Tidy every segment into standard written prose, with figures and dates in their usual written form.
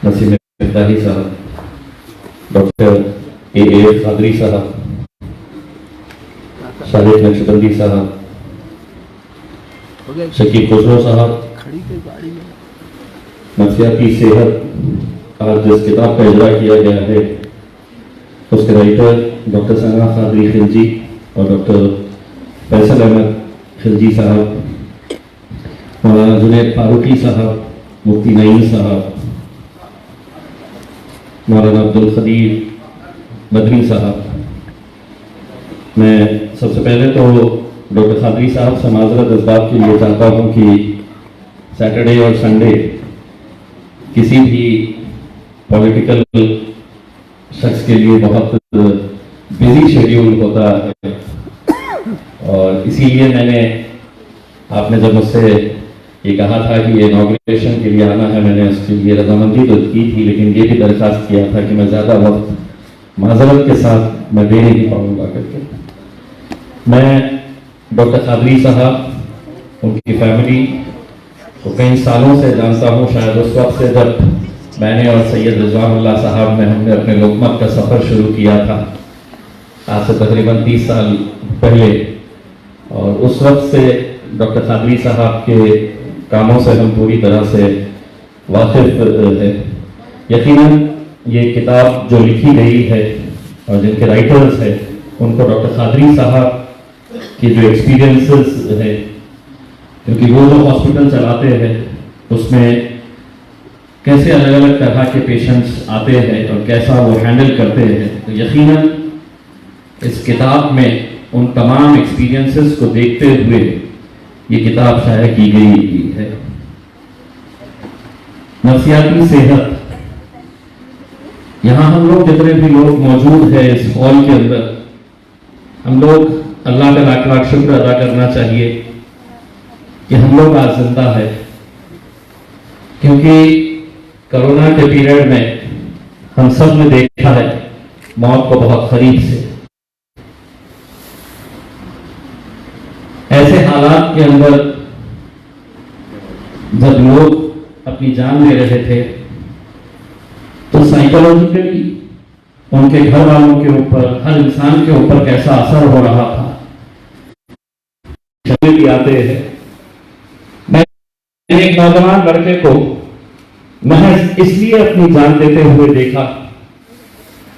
नसीम इफ्ताही साहब, doctor A Qadri साहब, शाहिद नक्शबंदी साहब, शकीब खुसरो साहब, नफ्सियाती सेहत। आज जिस किताब का इजरा किया गया है उसके राइटर डॉक्टर सना खादरी खिलजी और डॉक्टर फैसल अहमद खिलजी साहब, मौलाना जुनैद फारूकी साहब, मुफ्ती नईम साहब, मौलाना अब्दुल खदीर बदरी साहब। मैं सबसे पहले तो डॉक्टर खादरी साहब से माजरत इस बात के लिए चाहता हूँ कि सैटरडे और संडे किसी भी पॉलिटिकल शख्स के लिए बहुत बिजी शेड्यूल होता है, और इसीलिए मैंने, आपने जब मुझसे ये कहा था कि ये इनॉग्रेशन के लिए आना है, मैंने उसके लिए रजामंदी तो की थी, लेकिन ये भी दरख्वास्त किया था कि मैं ज़्यादा वक्त माजरत के साथ मैं दे नहीं पाऊँगा करके। मैं डॉक्टर खादरी साहब, उनकी फैमिली को कई सालों से जानता हूँ। शायद उस वक्त से जब मैंने और सैयद रिजवानुल्लाह साहब ने हमने अपने लोकमत का सफ़र शुरू किया था, आज से तकरीबन 30 साल पहले, और उस वक्त से डॉक्टर खादरी साहब के कामों से हम पूरी तरह से वाकिफ है। यकीनन ये किताब जो लिखी गई है और जिनके राइटर्स हैं उनको डॉक्टर खादरी साहब के जो एक्सपीरियंसेस हैं, क्योंकि वो जो हॉस्पिटल चलाते हैं उसमें कैसे अलग अलग तरह के पेशेंट्स आते हैं और कैसा वो हैंडल करते हैं, तो यकीनन इस किताब में उन तमाम एक्सपीरियंसेस को देखते हुए ये किताब शायद की गई है। नफ्सियाती सेहत, यहाँ हम लोग जितने भी लोग मौजूद हैं इस हॉल के अंदर, हम लोग अल्लाह का लाख लाख शुक्र अदा करना चाहिए कि हम लोग आज जिंदा है, क्योंकि कोरोना के पीरियड में हम सब ने देखा है मौत को बहुत करीब से। ऐसे हालात के अंदर जब लोग अपनी जान ले रहे थे तो साइकोलॉजिकली उनके घर वालों के ऊपर, हर इंसान के ऊपर कैसा असर हो रहा था भी आते हैं। मैंने एक नौजवान लड़के को महज इसलिए अपनी जान देते हुए देखा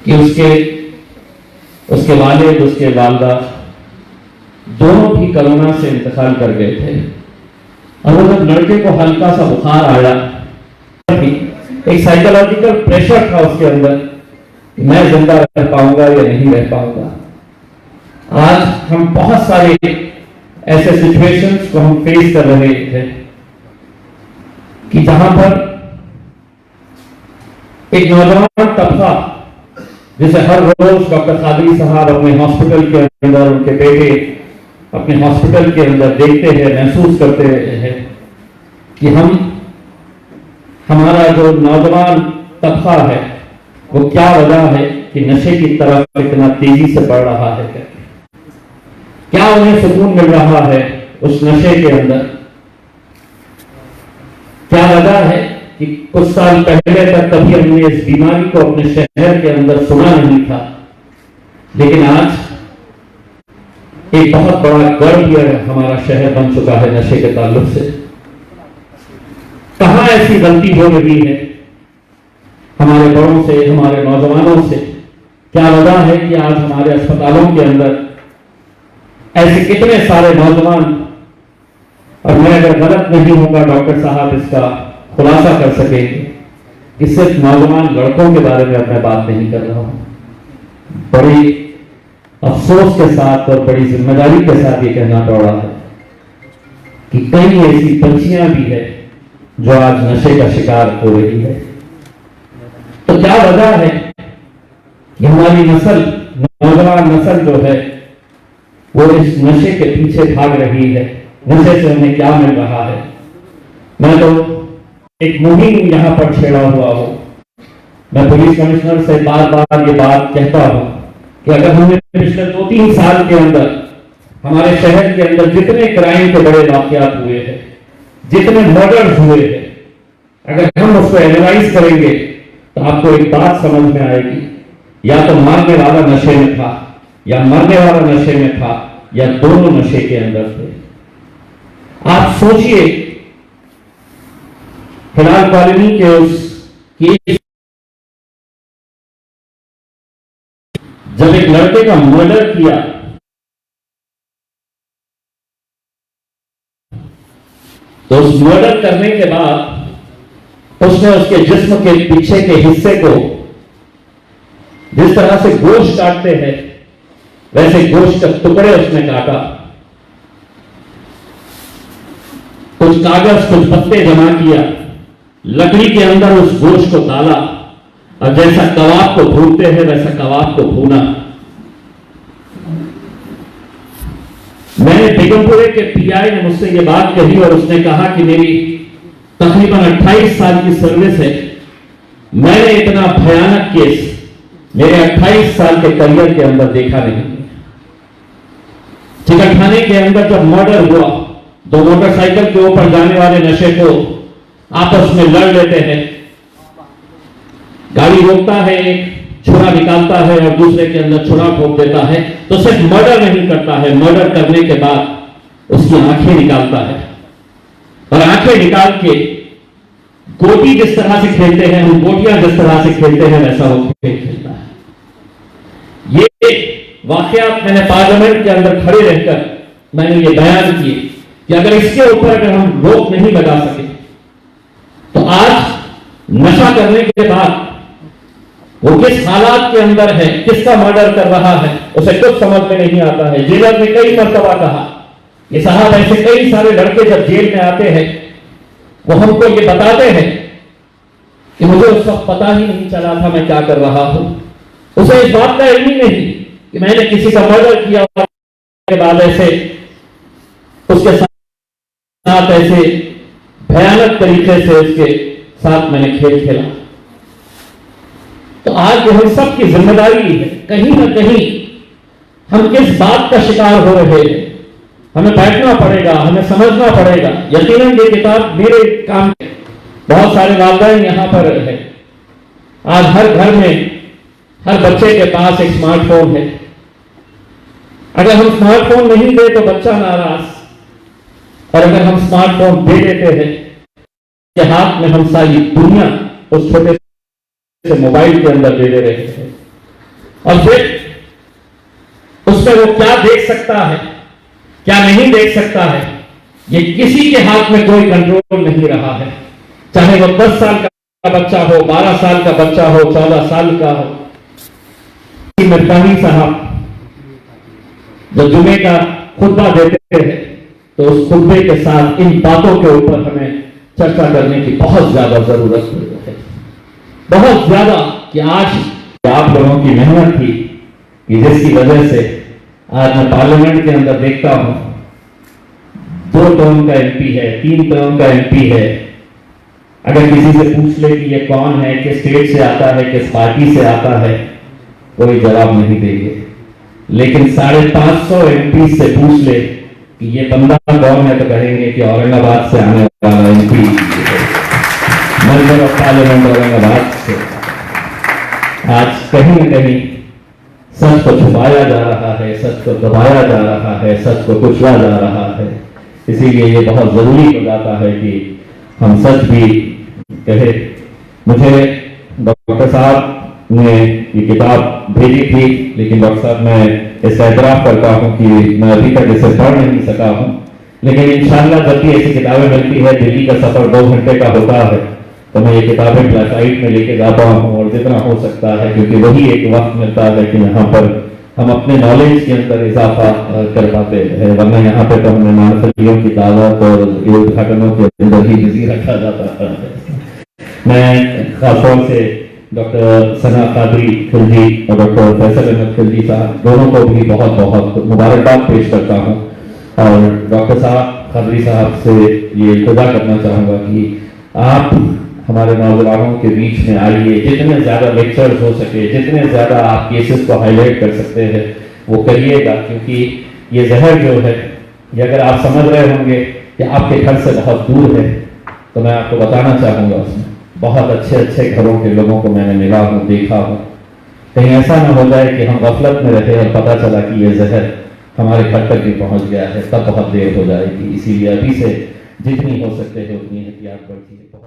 कि उसके वालिद, उसके वालदा दोनों भी कोरोना से इंतकाल कर गए थे, और जब लड़के को हल्का सा बुखार आया, एक साइकोलॉजिकल प्रेशर था उसके अंदर कि मैं जिंदा रह पाऊंगा या नहीं रह पाऊंगा। आज हम बहुत सारे ऐसे सिचुएशंस को हम फेस कर रहे थे कि जहां पर एक नौजवान तबका, जिसे हर रोज डॉक्टर खादरी साहब अपने हॉस्पिटल के अंदर, उनके बेटे अपने हॉस्पिटल के अंदर देखते हैं, महसूस करते हैं कि हमारा जो नौजवान तबका है वो क्या वजह है कि नशे की तरफ इतना तेजी से बढ़ रहा है, क्या उन्हें सुकून मिल रहा है उस नशे के अंदर, क्या वजह है कि कुछ साल पहले तक कभी हमने इस बीमारी को अपने शहर के अंदर सुना नहीं था, लेकिन आज एक बहुत बड़ा गर्व हमारा शहर बन चुका है नशे के ताल्लुक से। कहां ऐसी गलती हो रही है हमारे बड़ों से, हमारे नौजवानों से? क्या वजह है कि आज हमारे अस्पतालों के अंदर ऐसे कितने सारे नौजवान, और मैं अगर गलत नहीं होगा डॉक्टर साहब इसका खुलासा कर सकेंगे कि सिर्फ नौजवान लड़कों के बारे में अब मैं बात नहीं कर रहा हूं। बड़ी अफसोस के साथ और बड़ी जिम्मेदारी के साथ ये कहना पड़ रहा है कि कई ऐसी बच्चियां भी है जो आज नशे का शिकार हो रही है। तो क्या वजह है कि हमारी नस्ल, नौजवान नस्ल जो है वो इस नशे के पीछे भाग रही है? नशे से हमें क्या मिल रहा है? मैं तो एक मुहिम यहां पर छेड़ा हुआ हूं। मैं पुलिस कमिश्नर से बार बार ये बात कहता हूं कि अगर हमने पिछले 2-3 साल के अंदर हमारे शहर के अंदर जितने क्राइम के बड़े वाकयात हुए हैं, जितने मर्डर्स हुए हैं, अगर हम उसको एनालाइज करेंगे तो आपको एक बात समझ में आएगी, या तो मारने वाला नशे में था या मरने वाला नशे में था या दोनों नशे के अंदर थे। आप सोचिए, हिलाल कॉलोनी के उस केस जब एक लड़के का मर्डर किया तो उस मर्डर करने के बाद उसने उसके जिस्म के पीछे के हिस्से को जिस तरह से गोश्त काटते हैं वैसे गोश्त के टुकड़े उसने काटा, कुछ कागज कुछ पत्ते जमा किया, लकड़ी के अंदर उस गोश्त को डाला और जैसा कबाब को भूनते हैं वैसा कबाब को भूना। मैंने बेगमपुरे के पीआई ने मुझसे ये बात कही और उसने कहा कि मेरी तकरीबन 28 साल की सर्विस है, मैंने इतना भयानक केस मेरे 28 साल के करियर के अंदर देखा नहीं। चिकनखाने के अंदर जब मर्डर हुआ, दो मोटरसाइकिल के ऊपर जाने वाले नशे को आपस में लड़ लेते हैं, गाड़ी रोकता है, एक छुरा निकालता है और दूसरे के अंदर छुरा ठोक देता है, तो सिर्फ मर्डर नहीं करता है, मर्डर करने के बाद उसकी आंखें निकालता है और आंखें निकाल के गोटी जिस तरह से खेलते हैं, हम गोटियां जिस तरह से खेलते हैं वैसा वो खेल खेलता है। ये वाकयात मैंने पार्लियामेंट के अंदर खड़े रहकर मैंने ये बयान किए कि अगर इसके ऊपर अगर हम रोक नहीं लगा सके तो आज नशा करने के बाद वो किस हालात के अंदर है, किसका मर्डर कर रहा है, उसे कुछ समझ में नहीं आता है। जेलर ने कई मर्तबा कहा, ये साहब ऐसे कई सारे लड़के जब जेल में आते हैं वो हमको ये बताते हैं कि मुझे उस वक्त पता ही नहीं चला था मैं क्या कर रहा हूं, उसे इस बात का इल्म ही नहीं कि मैंने किसी का मर्डर किया के बाद ऐसे उसके साथ ऐसे भयानक तरीके से उसके साथ मैंने खेल खेला। तो आज हम सब की जिम्मेदारी है, कहीं ना कहीं हम किस बात का शिकार हो रहे हैं, हमें बैठना पड़ेगा, हमें समझना पड़ेगा। यकीनन ये किताब मेरे काम है, बहुत सारे वालिदैन यहां पर है, आज हर घर में हर बच्चे के पास एक स्मार्टफोन है। अगर हम स्मार्टफोन नहीं दे तो बच्चा नाराज, और अगर हम स्मार्टफोन दे देते हैं कि हाथ में हम सारी दुनिया उस छोटे से मोबाइल के अंदर दे दे रहे हैं, और फिर उसमें वो क्या देख सकता है क्या नहीं देख सकता है, ये किसी के हाथ में कोई कंट्रोल नहीं रहा है। चाहे वो 10 साल का बच्चा हो, 12 साल का बच्चा हो, 14 साल का हो। मिर्दानी साहब जब जुमे का खुतबा देते हैं तो उस खुतबे के साथ इन बातों के ऊपर हमें चर्चा करने की बहुत ज्यादा जरूरत है, बहुत ज्यादा, कि आज आप लोगों की मेहनत थी कि जिसकी वजह से आज मैं पार्लियामेंट के अंदर देखता हूं 2 टर्म का एमपी है, 3 टर्म का एमपी है। अगर किसी से पूछ ले कि ये कौन है, किस स्टेट से आता है, किस पार्टी से आता है, कोई जवाब नहीं देंगे। लेकिन 550 एमपी से पूछ ले कि ये बंदा कौन है, तो कहेंगे कि औरंगाबाद से आने वाला MP, member of parliament Aurangabad से। आज कहीं न कहीं सच को छुपाया जा रहा है, सच को दबाया जा रहा है, सच को कुचला जा रहा है। इसीलिए ये बहुत जरूरी हो जाता है कि हम सच भी कहे। मुझे डॉक्टर साहब ने ये किताब भेजी थी, लेकिन डॉक्टर साहब मैं इसका एतराफ करता हूँ कि मैं अभी तक इसे पढ़ नहीं सका हूँ, लेकिन इंशाल्लाह जब भी ऐसी किताबें मिलती है, दिल्ली का सफर 2 घंटे का होता है, तो मैं ये किताबें फ्लाइट में लेके जाता हूँ और जितना हो सकता है, क्योंकि वही एक वक्त मिलता है कि यहाँ पर हम अपने नॉलेज के अंदर इजाफा कर पाते हैं, वरना यहाँ पे तो हमें मानसियों की दावत और उद्घाटनों के अंदर ही बिजी रखा जाता है। मैं खासतौर से डॉक्टर सना कादरी खिलजी और डॉक्टर फैसल अहमद खिलजी साहब दोनों को भी बहुत बहुत मुबारकबाद पेश करता हूँ, और डॉक्टर साहब कादरी साहब से ये खुदा करना चाहूँगा कि आप हमारे नौजवानों के बीच में आइए, जितने ज्यादा लेक्चर्स हो सके, जितने ज्यादा आप केसेस को हाईलाइट कर सकते हैं वो करिएगा, क्योंकि ये जहर जो है, ये अगर आप समझ रहे होंगे कि आपके घर से बहुत दूर है, तो मैं आपको बताना चाहूँगा उसमें बहुत अच्छे अच्छे घरों के लोगों को मैंने मिला हूँ, देखा हूँ। कहीं ऐसा ना हो जाए कि हम गफलत में रहे और पता चला कि ये जहर हमारे घर तक भी पहुँच गया है, तब बहुत देर हो जाएगी। इसीलिए अभी से जितनी हो सकते है उतनी एहतियात बढ़ती है।